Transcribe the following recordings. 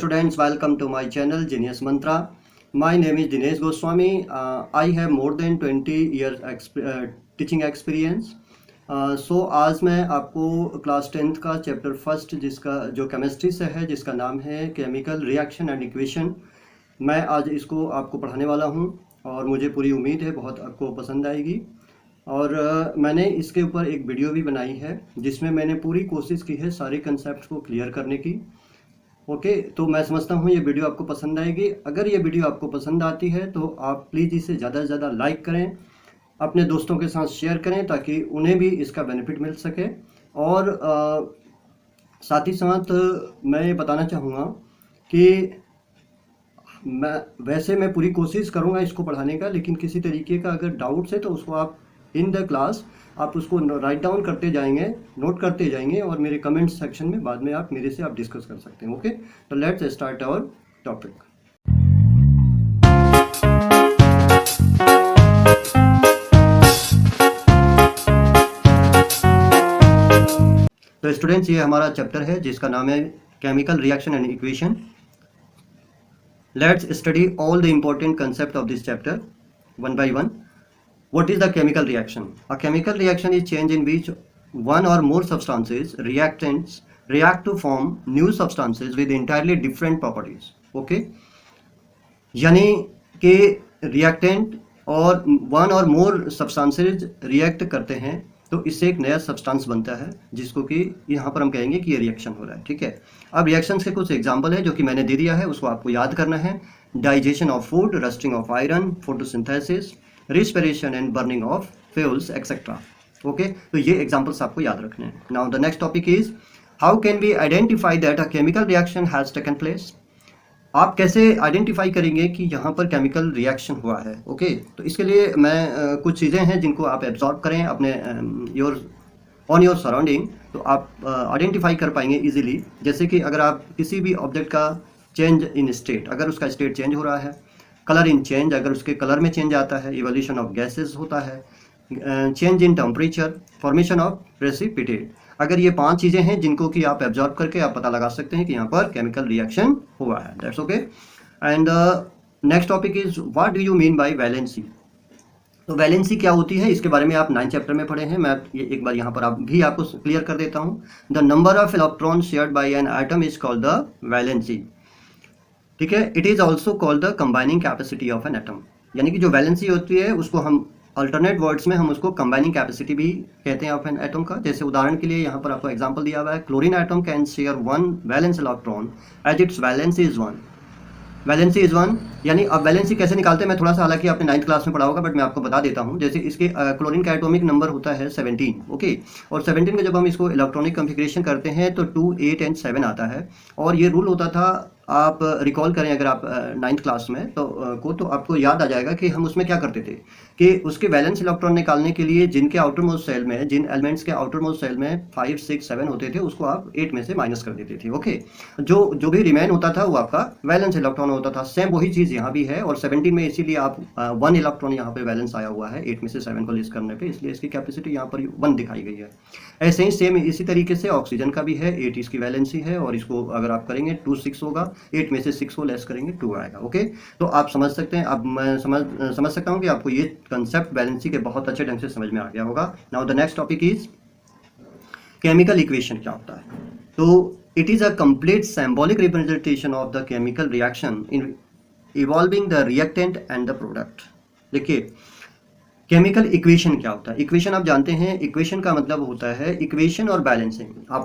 students, welcome to my channel Genius Mantra. My name is Dinesh Goswami. I have more than 20 years teaching experience. आज मैं आपको class 10th का chapter first जिसका जो chemistry से है जिसका नाम है केमिकल रिएक्शन एंड इक्वेशन, मैं आज इसको आपको पढ़ाने वाला हूँ और मुझे पूरी उम्मीद है बहुत आपको पसंद आएगी। और मैंने इसके ऊपर एक वीडियो भी बनाई है जिसमें मैंने पूरी कोशिश की है सारे कंसेप्ट को क्लियर करने की। ओके, तो मैं समझता हूँ ये वीडियो आपको पसंद आएगी। अगर ये वीडियो आपको पसंद आती है तो आप प्लीज़ इसे ज़्यादा से ज़्यादा लाइक करें, अपने दोस्तों के साथ शेयर करें ताकि उन्हें भी इसका बेनिफिट मिल सके। और साथ ही साथ मैं ये बताना चाहूँगा कि मैं पूरी कोशिश करूँगा इसको पढ़ाने का, लेकिन किसी तरीके का अगर डाउट्स है तो उसको आप इन द क्लास आप उसको राइट डाउन करते जाएंगे, नोट करते जाएंगे और मेरे कमेंट सेक्शन में बाद में आप मेरे से आप डिस्कस कर सकते हैं। ओके, तो लेट्स स्टार्ट आवर टॉपिक। तो स्टूडेंट्स, ये हमारा चैप्टर है जिसका नाम है chemical reaction and equation. Let's study all the important concept of this chapter one by one. What is the chemical reaction? A chemical reaction is change in which one or more substances, reactants, react to form new substances with entirely different properties. Okay? यानी कि reactant और one और मोर substances react करते हैं तो इससे एक नया सब्सटेंस बनता है जिसको कि यहाँ पर हम कहेंगे कि ये रिएक्शन हो रहा है। ठीक है, अब रिएक्शंस के कुछ एग्जांपल है जो कि मैंने दे दिया है, उसको आपको याद करना है। Digestion of food, rusting of iron, photosynthesis, respiration and burning of fuels etc. Okay, तो ये एग्जांपल्स आपको याद रखने हैं। Now the next topic is how can we identify that a chemical reaction has taken place. आप कैसे identify करेंगे कि यहाँ पर केमिकल रिएक्शन हुआ है। ओके, तो इसके लिए मैं कुछ चीज़ें हैं जिनको आप एब्जॉर्ब करें अपने ऑन योर सराउंडिंग, तो आप आइडेंटिफाई कर पाएंगे इजीली। जैसे कि अगर आप किसी भी ऑब्जेक्ट का चेंज इन स्टेट, अगर उसका स्टेट चेंज हो रहा है, कलर इन चेंज, अगर उसके कलर में चेंज आता है, इवोल्यूशन ऑफ गैसेस होता है, change in temperature, formation of precipitate, अगर ये 5 चीज़ें हैं जिनको कि आप एब्जॉर्ब करके आप पता लगा सकते हैं कि यहाँ पर केमिकल रिएक्शन हुआ है। That's okay. And next topic is what do you mean by valency. तो वैलेंसी क्या होती है इसके बारे में आप 9th चैप्टर में पढ़े हैं। मैं ये एक बार यहाँ पर आपको क्लियर कर देता हूँ। The number of electron shared by an atom is called the valency. ठीक है, it is also called the combining capacity of an atom. यानी कि जो वैलेंसी होती है उसको हम अल्टरनेट वर्ड्स में हम उसको कंबाइनिंग कैपेसिटी भी कहते हैं ऑफ एन एटम का। जैसे उदाहरण के लिए यहाँ पर आपको एग्जांपल दिया हुआ है, chlorine atom can share 1 valence electron as its valency is 1। Valency is 1, यानी अब वैलेंसी कैसे निकालते हैं मैं थोड़ा सा, हालांकि आपने 9th क्लास में पढ़ा होगा, बट मैं आपको बता देता हूँ। जैसे इसके क्लोरीन का एटॉमिक नंबर होता है 17। ओके, और 17 का जब हम इसको इलेक्ट्रॉनिक कॉन्फ़िगरेशन करते हैं तो 2, 8 एंड 7 आता है। और ये रूल होता था, आप रिकॉल करें अगर आप 9th क्लास में तो आपको याद आ जाएगा कि हम उसमें क्या करते थे कि उसके वैलेंस इलेक्ट्रॉन निकालने के लिए जिनके आउटर मोस्ट सेल में, जिन एलिमेंट्स के आउटर मोस्ट सेल में 5, 6, 7 होते थे उसको आप 8 में से माइनस कर देते थे। ओके, जो भी रिमेन होता था वो आपका वैलेंस इलेक्ट्रॉन होता था। सेम वही चीज़ यहाँ भी है। और 17 में इसीलिए आप 1 इलेक्ट्रॉन यहाँ पे वैलेंस आया हुआ है 8 में से 7 को लिस्ट करने पे, इसलिए इसकी कैपेसिटी यहाँ पर 1 दिखाई गई है। ऐसे ही सेम इसी तरीके से ऑक्सीजन का भी है, 8 इसकी वैलेंसी है और इसको अगर आप करेंगे 2, 6 होगा, 8 में से 6 को लेस करेंगे 2 आएगा। ओके, तो आप समझ सकते हैं। अब मैं समझ सकता हूँ कि आपको ये कंसेप्ट बैलेंसी के बहुत अच्छे ढंग से समझ में आ गया होगा। Now the next topic is chemical equation क्या होता है। तो it is a complete symbolic representation of the chemical reaction in evolving the reactant and the product. देखिए, केमिकल इक्वेशन क्या होता है। इक्वेशन आप जानते हैं, इक्वेशन का मतलब होता है इक्वेशन और बैलेंसिंग। आप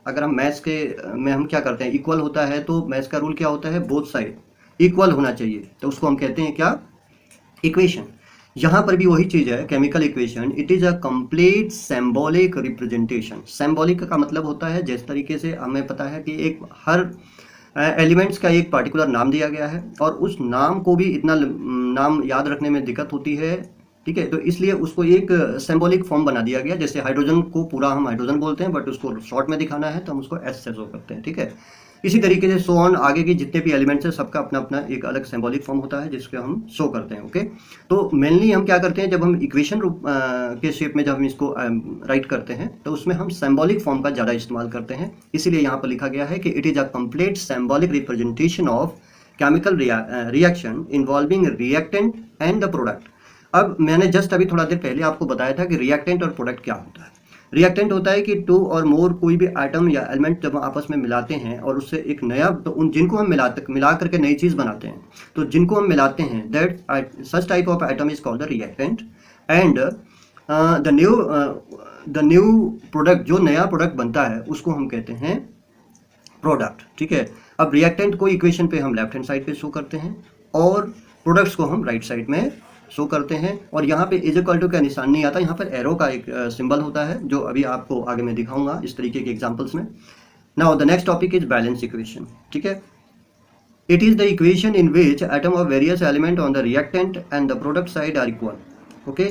अगर हम मैथ्स के में हम क्या करते हैं, इक्वल होता है तो मैथ्स का रूल क्या होता है, बोथ साइड इक्वल होना चाहिए, तो उसको हम कहते हैं क्या, इक्वेशन। यहाँ पर भी वही चीज़ है, chemical equation. It is a complete symbolic representation. Symbolic का मतलब होता है, जिस तरीके से हमें पता है कि एक हर एलिमेंट्स का एक पार्टिकुलर नाम दिया गया है और उस नाम को भी इतना नाम याद रखने में दिक्कत होती है। ठीक है, तो इसलिए उसको एक सिंबॉलिक फॉर्म बना दिया गया। जैसे हाइड्रोजन को पूरा हम हाइड्रोजन बोलते हैं, बट उसको शॉर्ट में दिखाना है तो हम उसको एस से शो करते हैं। ठीक है, इसी तरीके से सो ऑन, आगे की जितने भी एलिमेंट्स हैं सबका अपना अपना एक अलग सिंबॉलिक फॉर्म होता है जिसके हम शो करते हैं। ओके, तो मेनली हम क्या करते हैं, जब हम इक्वेशन रूप के शेप में जब हम इसको राइट करते हैं तो उसमें हम सिंबॉलिक फॉर्म का ज़्यादा इस्तेमाल करते हैं। इसीलिए यहाँ पर लिखा गया है कि it is a complete symbolic representation of chemical reaction involving reactant and the product. अब मैंने जस्ट अभी थोड़ा देर पहले आपको बताया था कि रिएक्टेंट और प्रोडक्ट क्या होता है। रिएक्टेंट होता है कि टू और मोर कोई भी आइटम या एलिमेंट जब हम आपस में मिलाते हैं और उससे एक नया, तो उन जिनको हम मिला करके नई चीज़ बनाते हैं, तो जिनको हम मिलाते हैं that such type of item is called the reactant. And the new product, जो नया प्रोडक्ट बनता है उसको हम कहते हैं प्रोडक्ट। ठीक है, अब रिएक्टेंट को इक्वेशन पे हम लेफ्ट हैंड साइड पे शो करते हैं और प्रोडक्ट्स को हम राइट साइड में शो करते हैं। और यहाँ पे इज इक्वल टू का निशान नहीं आता, यहाँ पर एरो का एक सिंबल होता है जो अभी आपको आगे मैं दिखाऊंगा इस तरीके के एग्जांपल्स में। Now the next topic is balance equation. ठीक है, it is the equation in which atom of various element on the reactant and the product side are equal. Okay,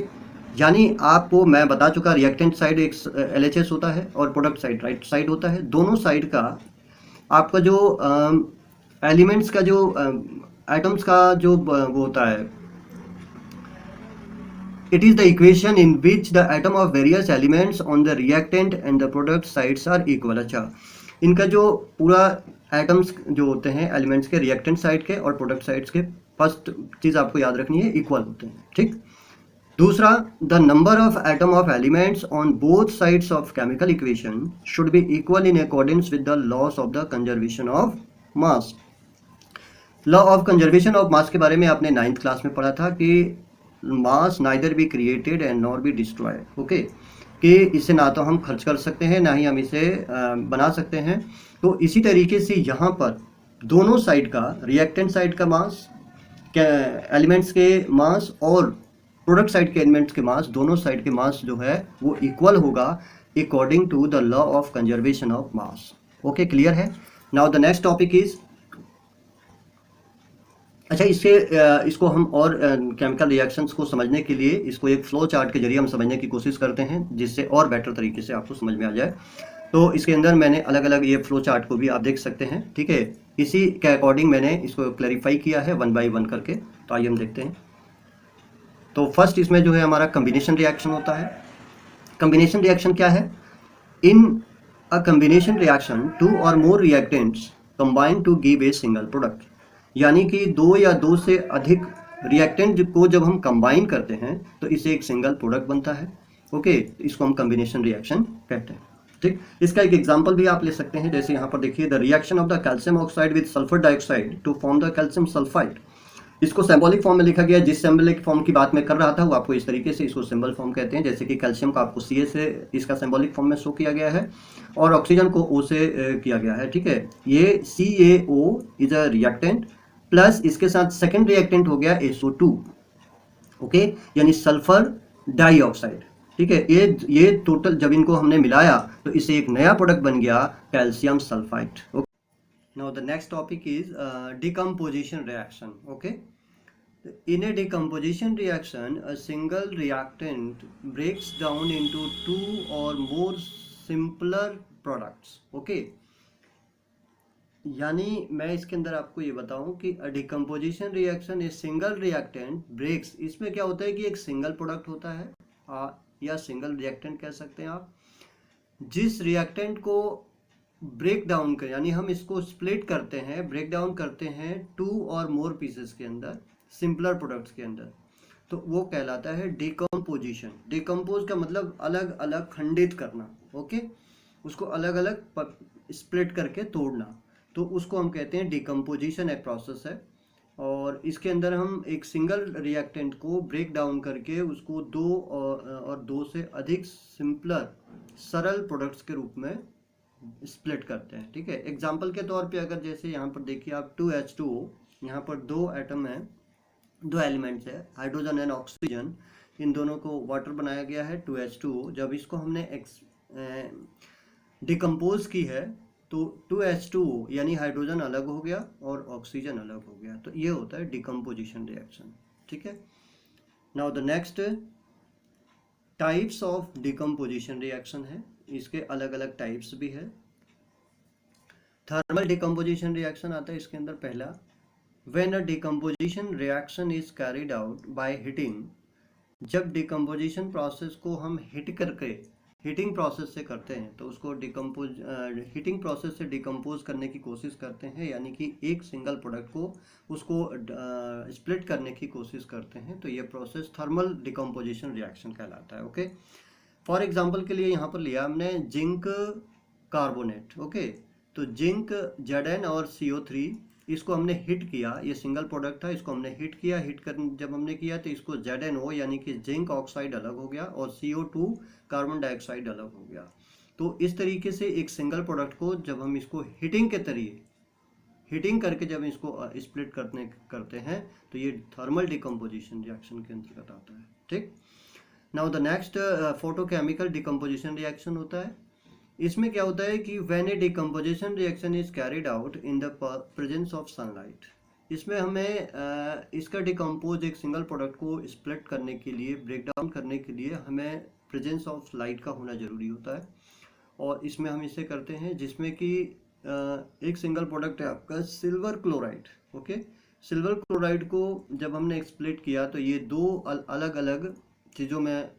यानी आपको मैं बता चुका, रिएक्टेंट साइड एक LHS होता है और प्रोडक्ट साइड राइट साइड होता है। दोनों साइड का आपका जो एलिमेंट्स का जो एटम्स का जो वो होता है, it is the equation in which the atom of various elements on the reactant and the product sides are equal। अच्छा, इनका जो पूरा एटम्स जो होते हैं एलिमेंट्स के रिएक्टेंट साइड के और प्रोडक्ट साइड्स के, फर्स्ट चीज़ आपको याद रखनी है, इक्वल होते हैं। ठीक, दूसरा, the number of atom of elements on both sides of chemical equation should be equal in accordance with the loss of the conservation of mass. Law of conservation of मास के बारे में आपने 9th क्लास में पढ़ा था कि mass neither be created and nor be destroyed. Okay, कि इसे ना तो हम खर्च कर सकते हैं ना ही हम इसे बना सकते हैं। तो इसी तरीके से यहाँ पर दोनों साइड का, रिएक्टेंट साइड का मास, एलिमेंट्स के मास और प्रोडक्ट साइड के एलिमेंट्स के मास, दोनों साइड के मास जो है वो इक्वल होगा according to the law of conservation of mass. Okay, clear है। Now the next topic is, अच्छा, इसको हम और केमिकल रिएक्शंस को समझने के लिए इसको एक फ्लो चार्ट के जरिए हम समझने की कोशिश करते हैं जिससे और बेटर तरीके से आपको समझ में आ जाए। तो इसके अंदर मैंने अलग अलग ये फ्लो चार्ट को भी आप देख सकते हैं। ठीक है, इसी के अकॉर्डिंग मैंने इसको क्लैरिफाई किया है 1 by 1 करके। तो आइए हम देखते हैं। तो फर्स्ट इसमें जो है हमारा कम्बिनेशन रिएक्शन होता है। कम्बिनेशन रिएक्शन क्या है? In a combination reaction two और more reactants combine to give a single product. यानी कि दो या दो से अधिक रिएक्टेंट को जब हम कंबाइन करते हैं तो इसे एक सिंगल प्रोडक्ट बनता है। ओके, इसको हम कम्बिनेशन रिएक्शन कहते हैं। ठीक, इसका एक एग्जांपल भी आप ले सकते हैं, जैसे यहाँ पर देखिए, the reaction of the calcium oxide with sulphur dioxide to form the calcium sulphide. इसको सिंबॉलिक फॉर्म में लिखा गया। जिस सिंबॉलिक फॉर्म की बात मैं कर रहा था वो आपको इस तरीके से इसको सिंबल फॉर्म कहते हैं। जैसे कि कैल्शियम का आपको Ca से इसका सिंबॉलिक फॉर्म में शो किया गया है और ऑक्सीजन को O से किया गया है। ठीक है, ये CaO is a reactant plus इसके साथ सेकेंड रिएक्टेंट हो गया SO2। ओके, यानी सल्फर डाइऑक्साइड। ठीक है, ये टोटल जब इनको हमने मिलाया तो इसे एक नया प्रोडक्ट बन गया calcium sulphide. Now the next topic is decomposition reaction. Okay, in a decomposition reaction, a single reactant breaks down into two or more simpler products. Okay, यानी मैं इसके अंदर आपको ये बताऊं कि decomposition reaction a single reactant breaks, इसमें क्या होता है कि एक सिंगल प्रोडक्ट होता है या सिंगल रिएक्टेंट कह सकते हैं आप, जिस रिएक्टेंट को ब्रेक डाउन कर, यानी हम इसको स्प्लिट करते हैं, ब्रेक डाउन करते हैं टू और मोर पीसेस के अंदर, सिंपलर प्रोडक्ट्स के अंदर, तो वो कहलाता है डिकम्पोजिशन। डिकम्पोज का मतलब अलग अलग खंडित करना। ओके, उसको अलग अलग स्प्लिट करके तोड़ना, तो उसको हम कहते हैं डिकम्पोजिशन एक प्रोसेस है। और इसके अंदर हम एक सिंगल रिएक्टेंट को ब्रेक डाउन करके उसको दो और दो से अधिक सिंपलर सरल प्रोडक्ट्स के रूप में स्प्लिट करते हैं। ठीक है, एग्जांपल के तौर पे अगर जैसे यहाँ पर देखिए आप 2H2O, यहाँ पर दो एटम है, दो एलिमेंट्स है, हाइड्रोजन एंड ऑक्सीजन, इन दोनों को वाटर बनाया गया है 2H2O। जब इसको हमने डिकम्पोज की है तो 2H2O यानी हाइड्रोजन अलग हो गया और ऑक्सीजन अलग हो गया, तो ये होता है डिकम्पोजिशन रिएक्शन। ठीक है, now the next types of decomposition reaction है, इसके अलग अलग टाइप्स भी है। थर्मल डिकम्पोजिशन रिएक्शन आता है इसके अंदर पहला, when a decomposition reaction is carried out by heating, जब डिकम्पोजिशन प्रोसेस को हम हिट करके हीटिंग प्रोसेस से करते हैं तो उसको हीटिंग प्रोसेस से डिकम्पोज करने की कोशिश करते हैं, यानी कि एक सिंगल प्रोडक्ट को उसको स्प्लिट करने की कोशिश करते हैं, तो ये प्रोसेस थर्मल डिकम्पोजिशन रिएक्शन कहलाता है। ओके, फॉर एग्जांपल के लिए यहाँ पर लिया हमने जिंक कार्बोनेट। ओके, तो जिंक Zn और CO3 इसको हमने हिट किया, ये सिंगल प्रोडक्ट था, इसको हमने हिट किया, जब हमने किया तो इसको ZnO यानी कि जिंक ऑक्साइड अलग हो गया और CO2 कार्बन डाइऑक्साइड अलग हो गया। तो इस तरीके से एक सिंगल प्रोडक्ट को जब हम इसको हीटिंग करके जब इसको स्प्लिट करते हैं तो ये थर्मल डिकम्पोजिशन रिएक्शन के अंतर्गत आता है। ठीक, now the next photochemical decomposition reaction होता है। इसमें क्या होता है कि when A decomposition reaction is carried out in the presence of sunlight, इसमें हमें इसका डिकम्पोज एक सिंगल प्रोडक्ट को स्प्लिट करने के लिए, ब्रेक डाउन करने के लिए हमें प्रेजेंस ऑफ लाइट का होना ज़रूरी होता है, और इसमें हम इसे करते हैं जिसमें कि एक सिंगल प्रोडक्ट है आपका silver chloride. Okay, silver chloride को जब हमने स्प्लिट किया तो ये दो अलग अलग चीज़ों में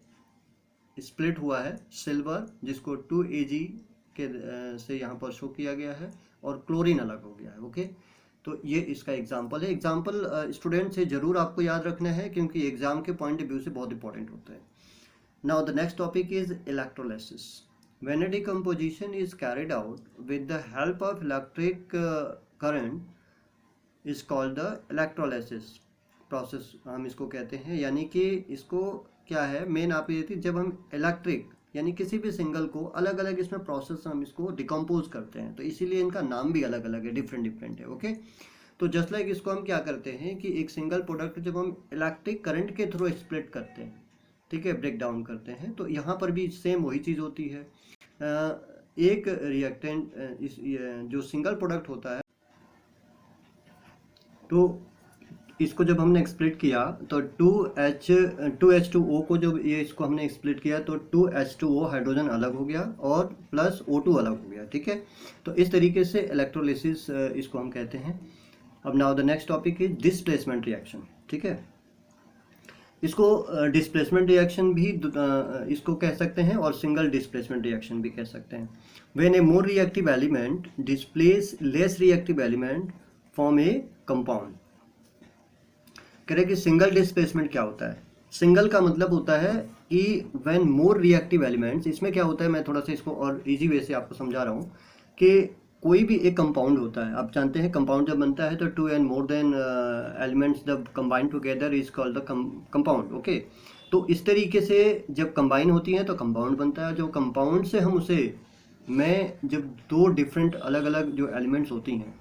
स्प्लिट हुआ है। सिल्वर जिसको 2Ag के से यहाँ पर शो किया गया है और क्लोरीन अलग हो गया है। ओके, तो ये इसका एग्जाम्पल है। एग्जाम्पल स्टूडेंट से ज़रूर आपको याद रखना है क्योंकि एग्जाम के पॉइंट ऑफ व्यू से बहुत इंपॉर्टेंट होता है। Now the next topic is electrolysis. When A decomposition is carried out with the help of electric current is called the electrolysis process, हम इसको कहते हैं। यानी कि इसको क्या है, मेन आप ये थी, जब हम इलेक्ट्रिक यानी किसी भी सिंगल को अलग अलग इसमें प्रोसेस हम इसको डिकम्पोज करते हैं, तो इसीलिए इनका नाम भी अलग अलग है, डिफरेंट है। ओके, तो जस्ट लाइक इसको हम क्या करते हैं कि एक सिंगल प्रोडक्ट जब हम इलेक्ट्रिक करंट के थ्रू स्प्लिट करते हैं, ठीक है, ब्रेक डाउन करते हैं, तो यहाँ पर भी सेम वही चीज़ होती है। एक रिएक्टेंट जो सिंगल प्रोडक्ट होता है, तो इसको जब हमने स्प्लिट किया तो 2H2O को जब ये इसको हमने स्प्लिट किया तो 2H2O हाइड्रोजन अलग हो गया और प्लस O2 अलग हो गया। ठीक है, तो इस तरीके से इलेक्ट्रोलिसिस इसको हम कहते हैं। अब now the next topic is displacement reaction. ठीक है, इसको डिस्प्लेसमेंट रिएक्शन भी इसको कह सकते हैं और सिंगल डिस्प्लेसमेंट रिएक्शन भी कह सकते हैं। When A more reactive element displace less reactive element form A compound. कह रहे कि सिंगल डिस्प्लेसमेंट क्या होता है। सिंगल का मतलब होता है कि व्हेन मोर रिएक्टिव एलिमेंट्स, इसमें क्या होता है, मैं थोड़ा सा इसको और इजी वे से आपको समझा रहा हूँ कि कोई भी एक कंपाउंड होता है, आप जानते हैं कंपाउंड जब बनता है तो 2 and more than एलिमेंट्स जब combine together is called the compound. Okay, तो इस तरीके से जब कंबाइन होती हैं तो कंपाउंड बनता है। जो कंपाउंड से हम उसे जब दो डिफरेंट अलग अलग जो एलिमेंट्स होती हैं,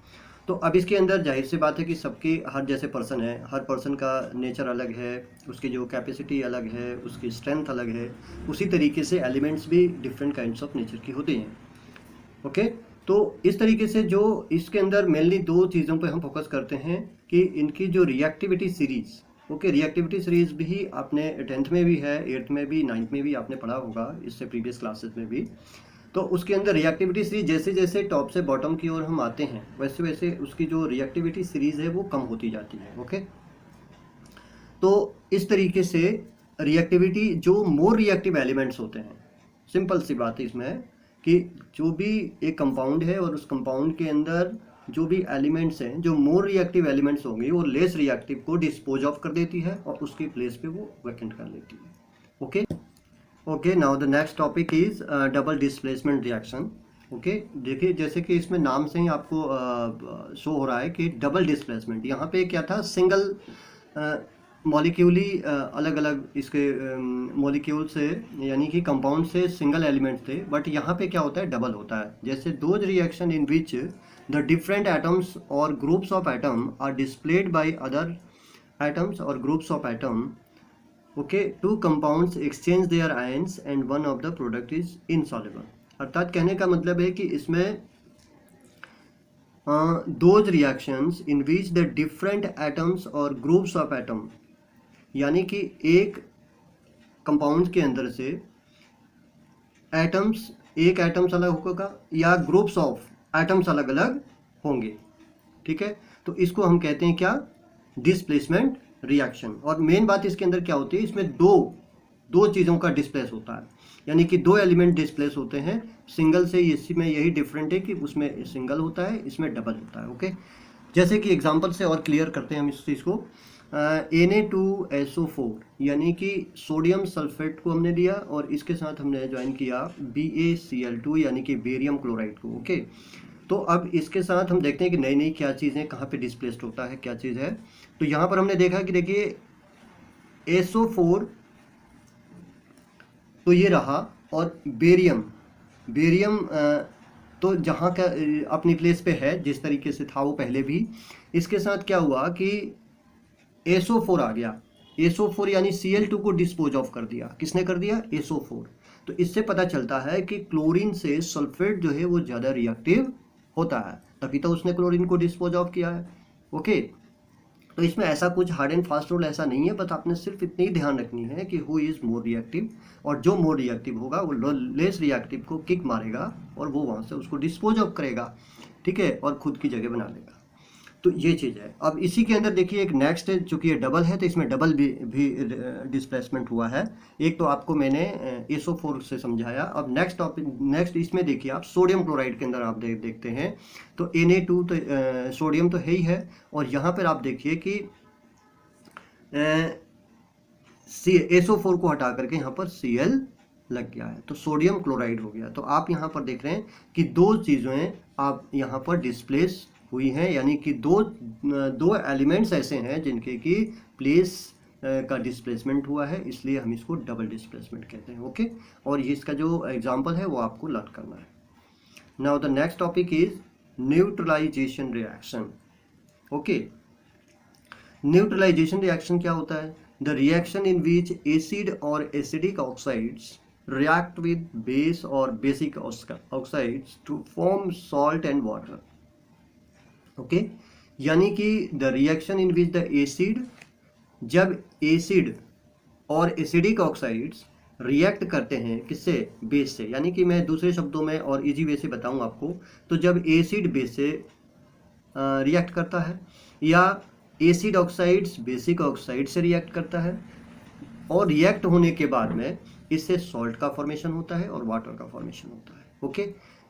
तो अब इसके अंदर जाहिर सी बात है कि सबके हर जैसे पर्सन है, हर पर्सन का नेचर अलग है, उसकी जो कैपेसिटी अलग है, उसकी स्ट्रेंथ अलग है, उसी तरीके से एलिमेंट्स भी डिफरेंट काइंड्स ऑफ नेचर की होती हैं। ओके, तो इस तरीके से जो इसके अंदर मेनली दो चीज़ों पे हम फोकस करते हैं कि इनकी जो reactivity series, okay, reactivity series भी आपने 10th में भी है, 8th में भी, 9th में भी आपने पढ़ा होगा, इससे प्रीवियस क्लासेस में भी। तो उसके अंदर रिएक्टिविटी सीरीज जैसे जैसे टॉप से बॉटम की ओर हम आते हैं वैसे वैसे उसकी जो रिएक्टिविटी सीरीज है वो कम होती जाती है। ओके, तो इस तरीके से रिएक्टिविटी जो मोर रिएक्टिव एलिमेंट्स होते हैं, सिंपल सी बात है इसमें कि जो भी एक कंपाउंड है और उस कंपाउंड के अंदर जो भी एलिमेंट्स हैं, जो मोर रिएक्टिव एलिमेंट्स होंगे वो लेस रिएक्टिव को डिस्पोज ऑफ कर देती है और उसकी प्लेस पे वो वैकेंट कर लेती है। Okay, okay, now the next topic is double displacement reaction. Okay, देखिए जैसे कि इसमें नाम से ही आपको शो हो रहा है कि डबल डिस्प्लेसमेंट, यहाँ पे क्या था, सिंगल मॉलिक्यूली अलग अलग इसके मॉलिक्यूल से यानी कि कंपाउंड से सिंगल एलिमेंट्स थे, बट यहाँ पे क्या होता है, डबल होता है। जैसे those reactions in which the different atoms और groups of atom are displaced by other atoms और groups of atom. Okay, two compounds exchange their ions and one of the product is insoluble. अर्थात कहने का मतलब है कि इसमें those reactions in which the different atoms और groups of atom, यानी कि एक कंपाउंड के अंदर से एटम्स, एक एटम्स अलग होगा या ग्रुप्स ऑफ एटम्स अलग अलग होंगे। ठीक है, तो इसको हम कहते हैं क्या, डिस्प्लेसमेंट रिएक्शन। और मेन बात इसके अंदर क्या होती है, इसमें दो चीज़ों का डिस्प्लेस होता है, यानी कि दो एलिमेंट डिस्प्लेस होते हैं। सिंगल से इसमें यही डिफरेंट है कि उसमें सिंगल होता है, इसमें डबल होता है। ओके, जैसे कि एग्जांपल से और क्लियर करते हैं हम इस चीज़ को। Na2SO4 यानी कि सोडियम सल्फेट को हमने लिया और इसके साथ हमने ज्वाइन किया BaCl2 यानी कि बेरियम क्लोराइड को। ओके, तो अब इसके साथ हम देखते हैं कि नई नई क्या चीज़ें कहाँ पे डिस्प्लेस्ड होता है, क्या चीज़ है। तो यहाँ पर हमने देखा कि देखिए SO4 तो ये रहा, और बेरियम तो जहाँ का अपनी प्लेस पे है, जिस तरीके से था वो पहले भी। इसके साथ क्या हुआ कि SO4 आ गया। SO4 यानी Cl2 को डिस्पोज ऑफ कर दिया। किसने कर दिया, SO4। तो इससे पता चलता है कि क्लोरीन से सल्फेट जो है वो ज़्यादा रिएक्टिव होता है, तभी तो उसने क्लोरीन को डिस्पोज ऑफ किया है। ओके, तो इसमें ऐसा कुछ हार्ड एंड फास्ट रूल ऐसा नहीं है, बस आपने सिर्फ इतनी ही ध्यान रखनी है कि हु इज़ मोर रिएक्टिव, और जो मोर रिएक्टिव होगा वो लेस रिएक्टिव को किक मारेगा और वो वहाँ से उसको डिस्पोज ऑफ करेगा। ठीक है, और खुद की जगह बना लेगा। तो ये चीज़ है। अब इसी के अंदर देखिए एक नेक्स्ट है, चूँकि ये डबल है तो इसमें डबल भी डिस्प्लेसमेंट हुआ है। एक तो आपको मैंने SO4 से समझाया। अब नेक्स्ट इसमें देखिए आप सोडियम क्लोराइड के अंदर आप देखते हैं तो Na2 तो सोडियम तो है ही है, और यहाँ पर आप देखिए कि SO4 को हटा करके यहाँ पर Cl लग गया है, तो सोडियम क्लोराइड हो गया। तो आप यहाँ पर देख रहे हैं कि दो चीज़ें आप यहाँ पर डिस्प्लेस हुई हैं, यानी कि दो एलिमेंट्स ऐसे हैं जिनके की प्लेस का डिस्प्लेसमेंट हुआ है, इसलिए हम इसको डबल डिस्प्लेसमेंट कहते हैं। ओके, और ये इसका जो एग्जांपल है वो आपको लर्न करना है। Now the next topic is neutralization reaction. Okay, neutralization reaction क्या होता है, the reaction in which acid और acidic oxides react with base or basic oxides to form salt and water. Okay, यानी कि the reaction in which the acid, जब acid और acidic oxides react करते हैं किससे, बेस से, यानी कि मैं दूसरे शब्दों में और इजी वे से बताऊं आपको, तो जब एसिड बेस से रिएक्ट करता है या एसिड ऑक्साइड्स बेसिक ऑक्साइड से रिएक्ट करता है, और रिएक्ट होने के बाद में इससे सॉल्ट का फॉर्मेशन होता है और वाटर का फॉर्मेशन होता है। ओके,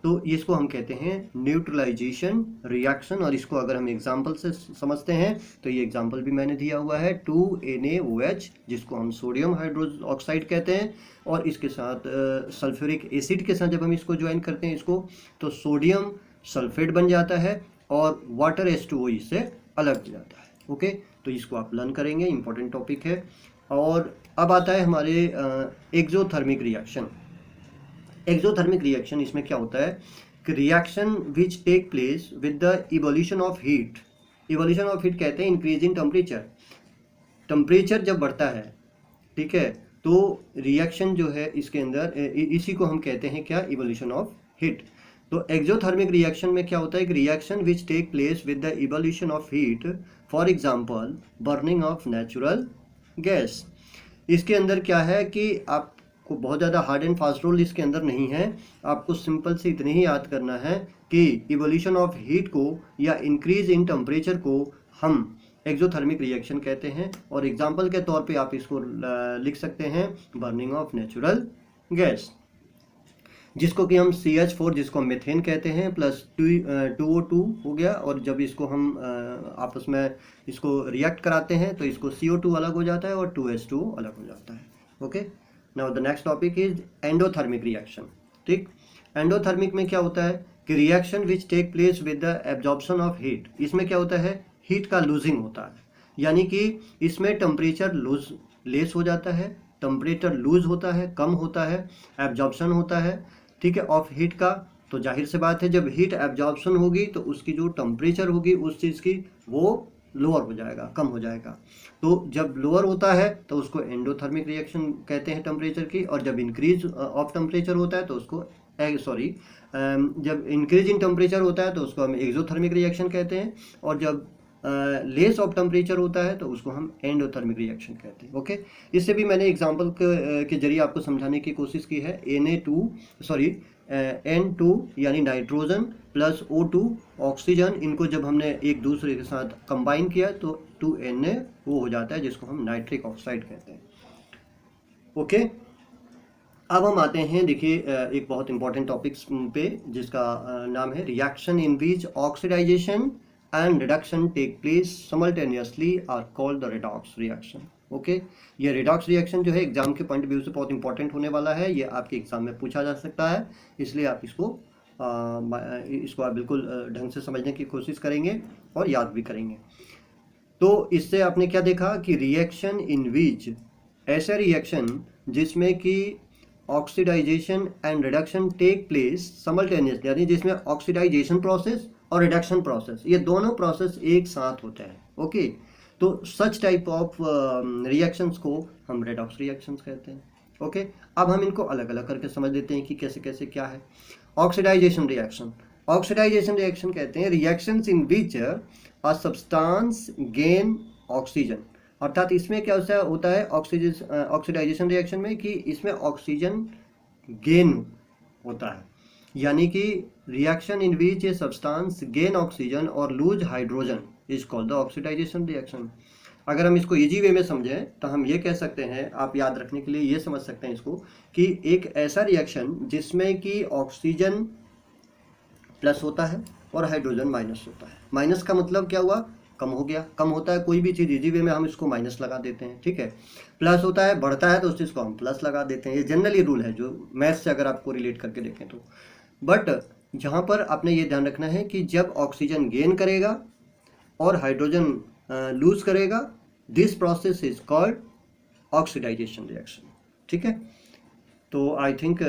तो इसको हम कहते हैं न्यूट्रलाइजेशन रिएक्शन। और इसको अगर हम एग्जांपल से समझते हैं तो ये एग्जांपल भी मैंने दिया हुआ है 2NaOH, जिसको हम सोडियम हाइड्रोक्साइड कहते हैं, और इसके साथ सल्फ्यूरिक एसिड के साथ जब हम इसको ज्वाइन करते हैं इसको, तो सोडियम सल्फेट बन जाता है और वाटर H2O इससे अलग हो जाता है। ओके, तो इसको आप लर्न करेंगे, इंपॉर्टेंट टॉपिक है। और अब आता है हमारे एक्सोथर्मिक रिएक्शन। एक्सोथर्मिक रिएक्शन, इसमें क्या होता है कि reaction which take place with the evolution of heat. Evolution of heat कहते हैं इंक्रीज इन टेम्परेचर। टेम्परेचर जब बढ़ता है, ठीक है, तो रिएक्शन जो है इसके अंदर इसी को हम कहते हैं क्या, इवोल्यूशन ऑफ हीट। तो एक्सोथर्मिक रिएक्शन में क्या होता है कि reaction which take place with the evolution of heat, for example burning of natural gas. इसके अंदर क्या है कि आपको बहुत ज़्यादा हार्ड एंड फास्ट रूल इसके अंदर नहीं है, आपको सिंपल से इतने ही याद करना है कि इवोल्यूशन ऑफ हीट को या इंक्रीज इन टेम्परेचर को हम एक्सोथर्मिक रिएक्शन कहते हैं। और एग्जांपल के तौर पे आप इसको लिख सकते हैं बर्निंग ऑफ नेचुरल गैस, जिसको कि हम CH4, जिसको हम मीथेन कहते हैं, प्लस 2O2 हो गया, और जब इसको हम आपस में इसको रिएक्ट कराते हैं तो इसको CO2 अलग हो जाता है और 2H2O अलग हो जाता है। Okay, now the next topic is endothermic reaction. ठीक, एंडोथर्मिक में क्या होता है कि reaction which take place with the absorption of heat. इसमें क्या होता है, हीट का लूजिंग होता है, यानी कि इसमें टेम्परेचर लेस हो जाता है, टेम्परेचर लूज होता है, कम होता है, एब्जॉर्प्शन होता है, ठीक है, ऑफ हीट का। तो जाहिर सी बात है जब हीट एब्जॉर्प्शन होगी तो उसकी जो टेम्परेचर होगी उस चीज़ की वो लोअर हो जाएगा, कम हो जाएगा। तो जब लोअर होता है तो उसको एंडोथर्मिक रिएक्शन कहते हैं टेम्परेचर की, और जब इंक्रीज ऑफ टेम्परेचर होता है तो उसको जब इंक्रीज इन टेम्परेचर होता है तो उसको हम एक्सोथर्मिक रिएक्शन कहते हैं, और जब लेस ऑफ टेम्परेचर होता है तो उसको हम एंडोथर्मिक रिएक्शन कहते हैं। ओके, इससे भी मैंने एग्जांपल के जरिए आपको समझाने की कोशिश की है। N2 यानी नाइट्रोजन प्लस O2 ऑक्सीजन, इनको जब हमने एक दूसरे के साथ कंबाइन किया तो 2Na वो हो जाता है, जिसको हम नाइट्रिक ऑक्साइड कहते हैं। ओके, अब हम आते हैं, देखिए एक बहुत इंपॉर्टेंट टॉपिक पे, जिसका नाम है reaction in which oxidation and reduction take place simultaneously are called the redox reaction. Okay, ये रेडॉक्स रिएक्शन जो है एग्जाम के पॉइंट ऑफ व्यू से बहुत इंपॉर्टेंट होने वाला है। ये आपके एग्जाम में पूछा जा सकता है, इसलिए आप इसको आप बिल्कुल ढंग से समझने की कोशिश करेंगे और याद भी करेंगे। तो इससे आपने क्या देखा कि रिएक्शन इन विच, ऐसा रिएक्शन जिसमें कि oxidation and reduction take place simultaneously, यानी जिसमें ऑक्सीडाइजेशन प्रोसेस और रिडक्शन प्रोसेस, ये दोनों प्रोसेस एक साथ होते हैं। ओके, तो सच टाइप ऑफ रिएक्शंस को हम रेडॉक्स रिएक्शंस कहते हैं। ओके, अब हम इनको अलग अलग करके समझ लेते हैं कि कैसे कैसे क्या है। ऑक्सीडाइजेशन रिएक्शन, ऑक्सीडाइजेशन रिएक्शन कहते हैं reactions in which a substance gain oxygen, अर्थात इसमें क्या होता है ऑक्सीडाइजेशन रिएक्शन में कि इसमें ऑक्सीजन गेन होता है, यानी कि reaction in which a substance gain oxygen और lose hydrogen is called the oxidation reaction. अगर हम इसको इजी वे में समझें तो हम ये कह सकते हैं, आप याद रखने के लिए ये समझ सकते हैं इसको, कि एक ऐसा रिएक्शन जिसमें कि ऑक्सीजन प्लस होता है और हाइड्रोजन माइनस होता है। माइनस का मतलब क्या हुआ, कम हो गया। कम होता है कोई भी चीज़ इजी वे में हम इसको माइनस लगा देते हैं, ठीक है। प्लस होता है, बढ़ता है तो उस चीज़ को हम प्लस लगा देते हैं। ये जनरली रूल है, जो मैथ से अगर आपको रिलेट करके देखें तो। बट यहाँ पर आपने ये ध्यान रखना है कि जब ऑक्सीजन गेन करेगा और हाइड्रोजन लूज करेगा, this process is called oxidisation reaction, ठीक है। तो आई थिंक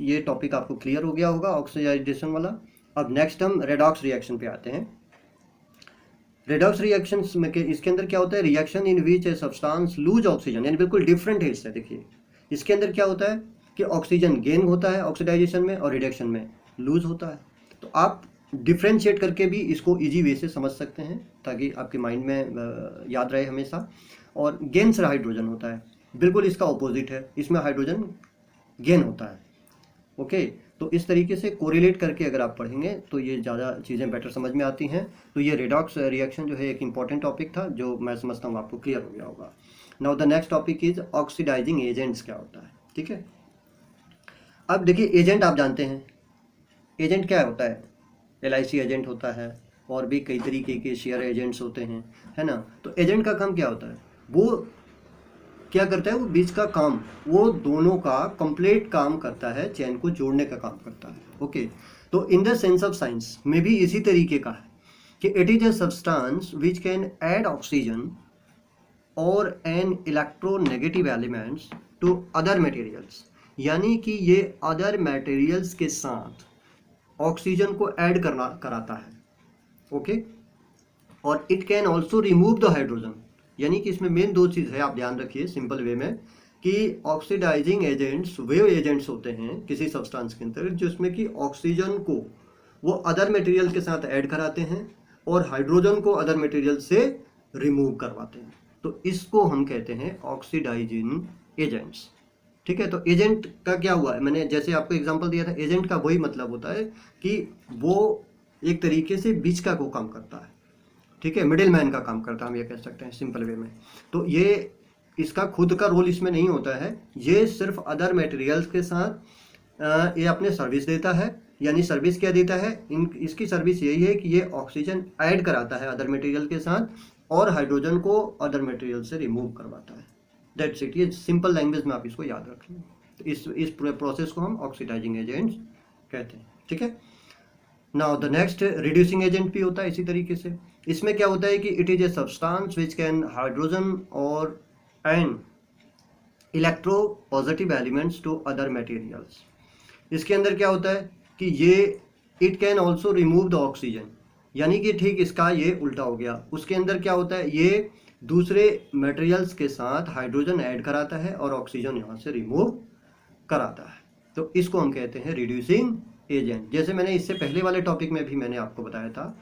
ये टॉपिक आपको क्लियर हो गया होगा ऑक्सीडाइजेशन वाला। अब नेक्स्ट हम रेडॉक्स रिएक्शन पे आते हैं। रेडॉक्स रिएक्शन में इसके अंदर क्या होता है, reaction in which a substance lose oxygen, यानी बिल्कुल डिफरेंट है इससे। देखिए इसके अंदर क्या होता है कि ऑक्सीजन गेन होता है ऑक्सीडाइजेशन में और रिडक्शन में लूज होता है। तो आप डिफ्रेंशिएट करके भी इसको इजी वे से समझ सकते हैं ताकि आपके माइंड में याद रहे हमेशा। और गेन से हाइड्रोजन होता है, बिल्कुल इसका ऑपोजिट है, इसमें हाइड्रोजन गेन होता है। ओके, तो इस तरीके से कोरिलेट करके अगर आप पढ़ेंगे तो ये ज़्यादा चीज़ें बेटर समझ में आती हैं। तो ये रेडॉक्स रिएक्शन जो है एक इंपॉर्टेंट टॉपिक था, जो मैं समझता हूँ आपको क्लियर हो गया होगा। Now the next topic is oxidising agents क्या होता है, ठीक है। अब देखिए एजेंट आप जानते हैं, एजेंट क्या होता है, LIC एजेंट होता है और भी कई तरीके के शेयर एजेंट्स होते हैं, है ना। तो एजेंट का काम क्या होता है, वो क्या करता है, वो बीच का काम, वो दोनों का कंप्लीट काम करता है, चैन को जोड़ने का काम करता है। ओके, तो in the sense of science में भी इसी तरीके का है कि it is a substance which can add oxygen और an electronegative elements to other materials, यानी कि ये अदर मटेरियल्स के साथ ऑक्सीजन को ऐड कराता है। ओके, और it can also remove the hydrogen, यानी कि इसमें मेन दो चीज़ है, आप ध्यान रखिए सिंपल वे में, कि ऑक्सीडाइजिंग एजेंट्स वे एजेंट्स होते हैं किसी सब्सटेंस के अंदर जिसमें कि ऑक्सीजन को वो अदर मटेरियल के साथ ऐड कराते हैं और हाइड्रोजन को अदर मटेरियल से रिमूव करवाते हैं। तो इसको हम कहते हैं ऑक्सीडाइजिंग एजेंट्स, ठीक है। तो एजेंट का क्या हुआ है, मैंने जैसे आपको एग्जांपल दिया था, एजेंट का वही मतलब होता है कि वो एक तरीके से बीच का को काम करता है, ठीक है, मिडिल मैन का काम करता है, हम ये कह सकते हैं सिंपल वे में। तो ये इसका खुद का रोल इसमें नहीं होता है, ये सिर्फ अदर मटेरियल्स के साथ ये अपने सर्विस देता है। यानी सर्विस क्या देता है, इसकी सर्विस यही है कि ये ऑक्सीजन ऐड कराता है अदर मटेरियल के साथ और हाइड्रोजन को अदर मटेरियल से रिमूव करवाता है। दैट्स इट, ये सिंपल लैंग्वेज में आप इसको याद रख लें। तो इस पूरे प्रोसेस को हम ऑक्सीडाइजिंग एजेंट्स कहते हैं, ठीक है। Now the next reducing agent भी होता है इसी तरीके से। इसमें क्या होता है कि it is a substance which can hydrogen और and electropositive elements to other materials. इसके अंदर क्या होता है कि ये it can also remove the oxygen, यानी कि ठीक इसका ये उल्टा हो गया। उसके अंदर क्या होता है, ये दूसरे मटेरियल्स के साथ हाइड्रोजन ऐड कराता है और ऑक्सीजन यहाँ से रिमूव कराता है। तो इसको हम कहते हैं रिड्यूसिंग एजेंट। जैसे मैंने इससे पहले वाले टॉपिक में भी मैंने आपको बताया था,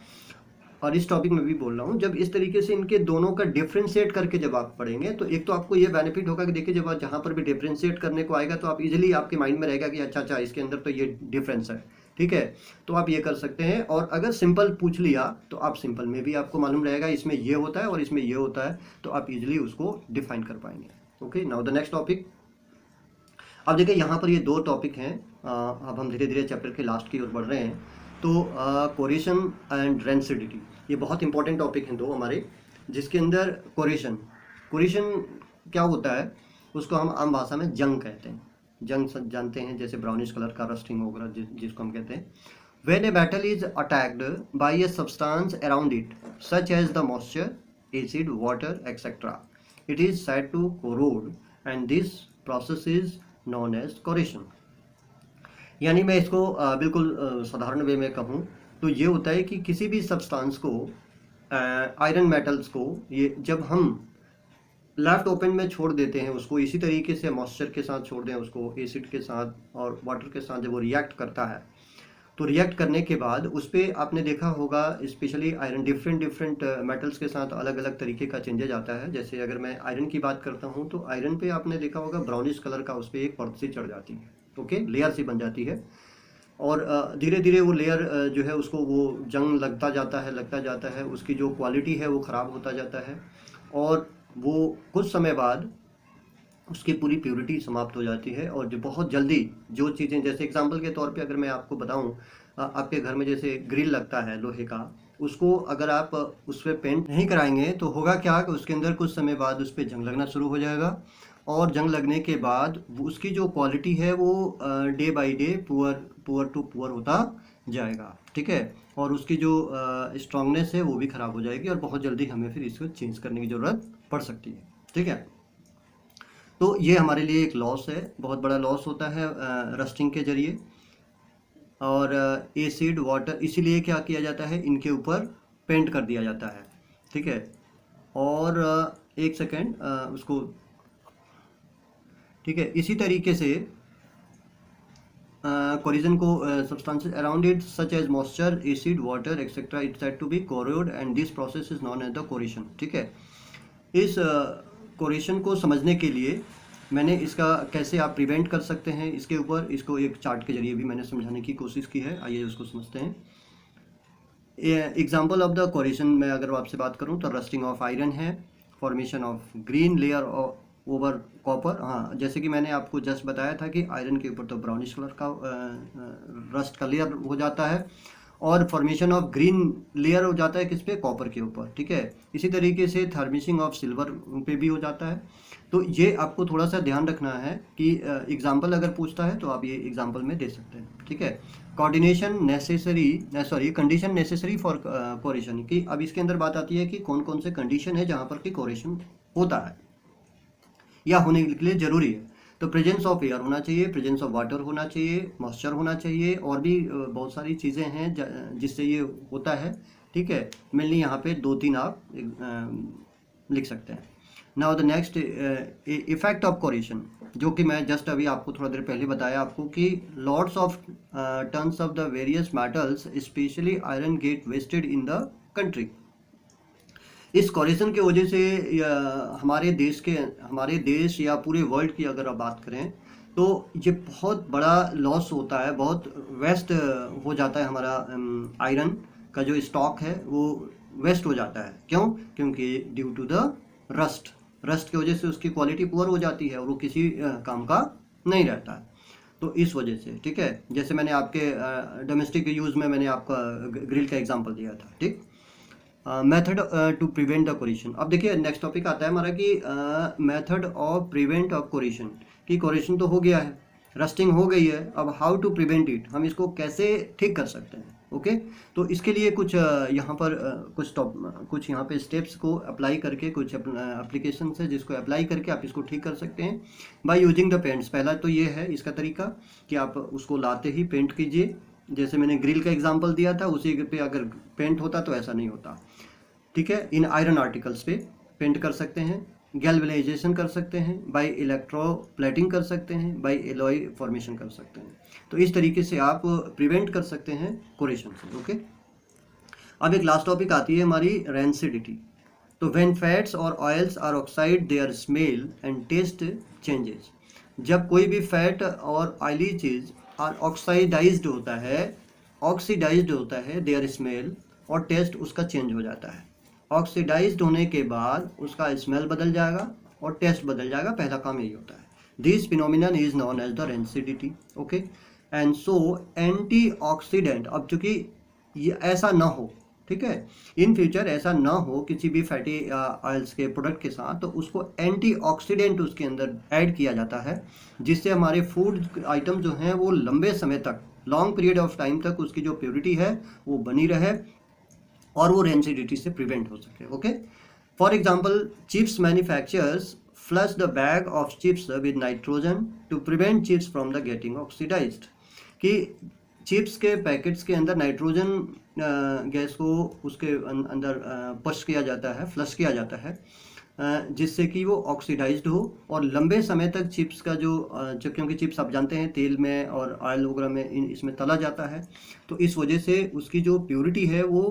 और इस टॉपिक में भी बोल रहा हूँ, जब इस तरीके से इनके दोनों का डिफ्रेंशिएट करके जब आप पढ़ेंगे तो एक तो आपको ये बेनिफिट होगा कि देखिए जब आप जहाँ पर भी डिफ्रेंशिएट करने को आएगा तो आप इजीली आपके माइंड में रहेगा कि अच्छा अच्छा इसके अंदर तो ये डिफरेंस है, ठीक है, तो आप ये कर सकते हैं। और अगर सिंपल पूछ लिया तो आप सिंपल में भी आपको मालूम रहेगा इसमें ये होता है और इसमें ये होता है, तो आप इजीली उसको डिफाइन कर पाएंगे। Okay, now the next topic. अब देखिए यहाँ पर ये दो टॉपिक हैं, अब हम धीरे धीरे चैप्टर के लास्ट की ओर बढ़ रहे हैं। तो कोरेशन एंड रेंसिडिटी, ये बहुत इंपॉर्टेंट टॉपिक हैं दो हमारे, जिसके अंदर कोरेशन कोरेशन क्या होता है, उसको हम आम भाषा में जंग कहते हैं। जंग जानते हैं, जैसे ब्राउनिश कलर का रस्टिंग वगैरह जिसको हम कहते हैं। When a metal is attacked by a substance around it such as the moisture, acid, water etcetera, it is said to corrode and this process is known as corrosion. यानी मैं इसको बिल्कुल साधारण वे में कहूँ तो ये होता है कि किसी भी सब्सटेंस को, आयरन मेटल्स को, ये जब हम लेफ्ट ओपन में छोड़ देते हैं उसको, इसी तरीके से मॉइस्चर के साथ छोड़ दें उसको, एसिड के साथ और वाटर के साथ, जब वो रिएक्ट करता है तो रिएक्ट करने के बाद उस पर आपने देखा होगा स्पेशली आयरन डिफरेंट मेटल्स के साथ अलग अलग तरीके का चेंजेज आता है। जैसे अगर मैं आयरन की बात करता हूँ तो आयरन पे आपने देखा होगा ब्राउनिश कलर का उस पर एक परत सी चढ़ जाती है, ओके, लेयर सी बन जाती है, और धीरे धीरे वो लेयर जो है उसको वो जंग लगता जाता है, उसकी जो क्वालिटी है वो ख़राब होता जाता है, और वो कुछ समय बाद उसकी पूरी प्योरिटी समाप्त हो जाती है। और जो बहुत जल्दी जो चीज़ें, जैसे एग्जांपल के तौर पे अगर मैं आपको बताऊं, आपके घर में जैसे ग्रिल लगता है लोहे का, उसको अगर आप उस पर पेंट नहीं कराएंगे तो होगा क्या कि उसके अंदर कुछ समय बाद उस पर जंग लगना शुरू हो जाएगा, और जंग लगने के बाद उसकी जो क्वालिटी है वो day by day poor to poor होता जाएगा, ठीक है, और उसकी जो स्ट्रांगनेस है वो भी ख़राब हो जाएगी, और बहुत जल्दी हमें फिर इसको चेंज करने की ज़रूरत पड़ सकती है, ठीक है। तो ये हमारे लिए एक लॉस है, बहुत बड़ा लॉस होता है रस्टिंग के जरिए। और एसिड, वाटर, इसीलिए क्या किया जाता है, इनके ऊपर पेंट कर दिया जाता है, ठीक है। और एक सेकेंड उसको, ठीक है, इसी तरीके से कोरिजन को substances around it such as moisture, acid, water etcetera, it said to be corrode and this process is known as the corrosion, ठीक है। इस कोरेशन को समझने के लिए मैंने इसका कैसे आप प्रिवेंट कर सकते हैं इसके ऊपर, इसको एक चार्ट के जरिए भी मैंने समझाने की कोशिश की है, आइए उसको समझते हैं। एग्जाम्पल ऑफ द कोरेशन में अगर आपसे बात करूं तो रस्टिंग ऑफ आयरन है, formation of green layer over copper, हाँ, जैसे कि मैंने आपको जस्ट बताया था कि आयरन के ऊपर तो ब्राउनिश कलर का रस्ट का लेयर हो जाता है, और फॉर्मेशन ऑफ ग्रीन लेयर हो जाता है किस पे, कॉपर के ऊपर, ठीक है। इसी तरीके से थर्मिशिंग ऑफ सिल्वर पे भी हो जाता है। तो ये आपको थोड़ा सा ध्यान रखना है कि एग्जाम्पल अगर पूछता है तो आप ये एग्जाम्पल में दे सकते हैं, ठीक है। Coordination necessary condition necessary for corrosion की, अब इसके अंदर बात आती है कि कौन कौन से कंडीशन है जहाँ पर कि कोरेशन होता है या होने के लिए ज़रूरी है। तो प्रेजेंस ऑफ एयर होना चाहिए, प्रेजेंस ऑफ वाटर होना चाहिए, मॉइस्चर होना चाहिए, और भी बहुत सारी चीज़ें हैं जिससे ये होता है, ठीक है। मेनली यहाँ पे 2-3 आप लिख सकते हैं। Now the next effect of corrosion, जो कि मैं जस्ट अभी आपको थोड़ा देर पहले बताया आपको कि lots of tons of the various metals specially iron get wasted in the country. इस कोरेशन के वजह से हमारे देश या पूरे वर्ल्ड की अगर आप बात करें तो ये बहुत बड़ा लॉस होता है, बहुत वेस्ट हो जाता है हमारा आयरन का जो स्टॉक है वो वेस्ट हो जाता है। क्यों? क्योंकि ड्यू टू द रस्ट की वजह से उसकी क्वालिटी पुअर हो जाती है और वो किसी काम का नहीं रहता है, तो इस वजह से, ठीक है। जैसे मैंने आपके डोमेस्टिक यूज़ में मैंने आपका ग्रिल का एग्जांपल दिया था, ठीक। Method to prevent the corrosion. अब देखिए नेक्स्ट टॉपिक आता है हमारा कि method of prevent of corrosion, कि कोरेशन तो हो गया है, रस्टिंग हो गई है, अब हाउ टू प्रिवेंट इट, हम इसको कैसे ठीक कर सकते हैं, ओके। तो इसके लिए कुछ यहाँ पर कुछ यहाँ पे स्टेप्स को अप्लाई करके, कुछ एप्लीकेशन है जिसको अप्लाई करके आप इसको ठीक कर सकते हैं बाय यूजिंग द पेंट्स। पहला तो ये है इसका तरीका कि आप उसको लाते ही पेंट कीजिए, जैसे मैंने ग्रिल का एग्जांपल दिया था उसी पे अगर पेंट होता तो ऐसा नहीं होता, ठीक है। इन आयरन आर्टिकल्स पे पेंट कर सकते हैं, गैल्वेनाइजेशन कर सकते हैं, बाय इलेक्ट्रोप्लेटिंग कर सकते हैं, बाय एलॉय फॉर्मेशन कर सकते हैं। तो इस तरीके से आप प्रिवेंट कर सकते हैं कोरेशन से, ओके। अब एक लास्ट टॉपिक आती है हमारी रेंसिडिटी। तो व्हेन फैट्स और oils are oxide their smell and taste changes. जब कोई भी फैट और ऑयली चीज़ ऑक्साइडाइज्ड होता है देयर स्मेल और टेस्ट उसका चेंज हो जाता है। ऑक्सीडाइज्ड होने के बाद उसका स्मेल बदल जाएगा और टेस्ट बदल जाएगा, पहला काम यही होता है। This phenomenon is known as the rancidity. Okay, and so antioxidant, अब चूंकि ये ऐसा ना हो, ठीक है, इन फ्यूचर ऐसा ना हो किसी भी फैटी ऑयल्स के प्रोडक्ट के साथ, तो उसको एंटीऑक्सीडेंट उसके अंदर ऐड किया जाता है, जिससे हमारे फूड आइटम जो हैं वो लंबे समय तक, लॉन्ग पीरियड ऑफ टाइम तक उसकी जो प्योरिटी है वो बनी रहे और वो रेंसिडिटी से प्रिवेंट हो सके। Okay, for example chips manufacturers flush the bag of chips with nitrogen to prevent chips from the getting oxidised. कि चिप्स के पैकेट्स के अंदर नाइट्रोजन गैस को उसके अंदर पुश किया जाता है, फ्लश किया जाता है, जिससे कि वो ऑक्सीडाइज्ड हो और लंबे समय तक चिप्स का जो क्योंकि चिप्स आप जानते हैं तेल में और ऑयल वगैरह में इसमें तला जाता है, तो इस वजह से उसकी जो प्योरिटी है वो,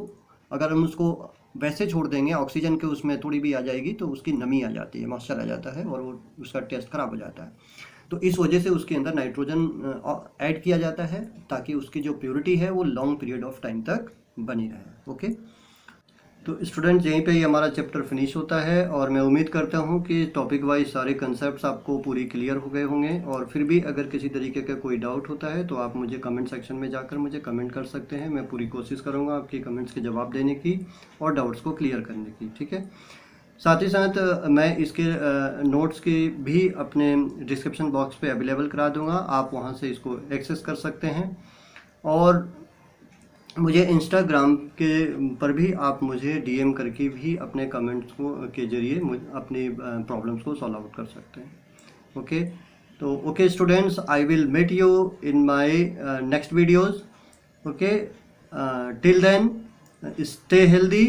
अगर हम उसको वैसे छोड़ देंगे ऑक्सीजन के उसमें थोड़ी भी आ जाएगी तो उसकी नमी आ जाती है, मॉइस्चर आ जाता है और वो उसका टेस्ट ख़राब हो जाता है। तो इस वजह से उसके अंदर नाइट्रोजन ऐड किया जाता है ताकि उसकी जो प्योरिटी है वो लॉन्ग पीरियड ऑफ टाइम तक बनी रहे। ओके, तो स्टूडेंट्स यहीं पे ही हमारा चैप्टर फिनिश होता है और मैं उम्मीद करता हूँ कि टॉपिक वाइज सारे कंसेप्ट्स आपको पूरी क्लियर हो गए होंगे। और फिर भी अगर किसी तरीके का कोई डाउट होता है तो आप मुझे कमेंट सेक्शन में जाकर मुझे कमेंट कर सकते हैं। मैं पूरी कोशिश करूँगा आपके कमेंट्स के जवाब देने की और डाउट्स को क्लियर करने की, ठीक है। साथ ही साथ मैं इसके नोट्स की भी अपने डिस्क्रिप्शन बॉक्स पे अवेलेबल करा दूंगा, आप वहाँ से इसको एक्सेस कर सकते हैं। और मुझे इंस्टाग्राम के पर भी आप मुझे डीएम करके भी अपने कमेंट्स को के जरिए अपनी प्रॉब्लम्स को सॉल्व आउट कर सकते हैं। ओके, तो okay students, I will meet you in my next videos. Okay, till then stay healthy.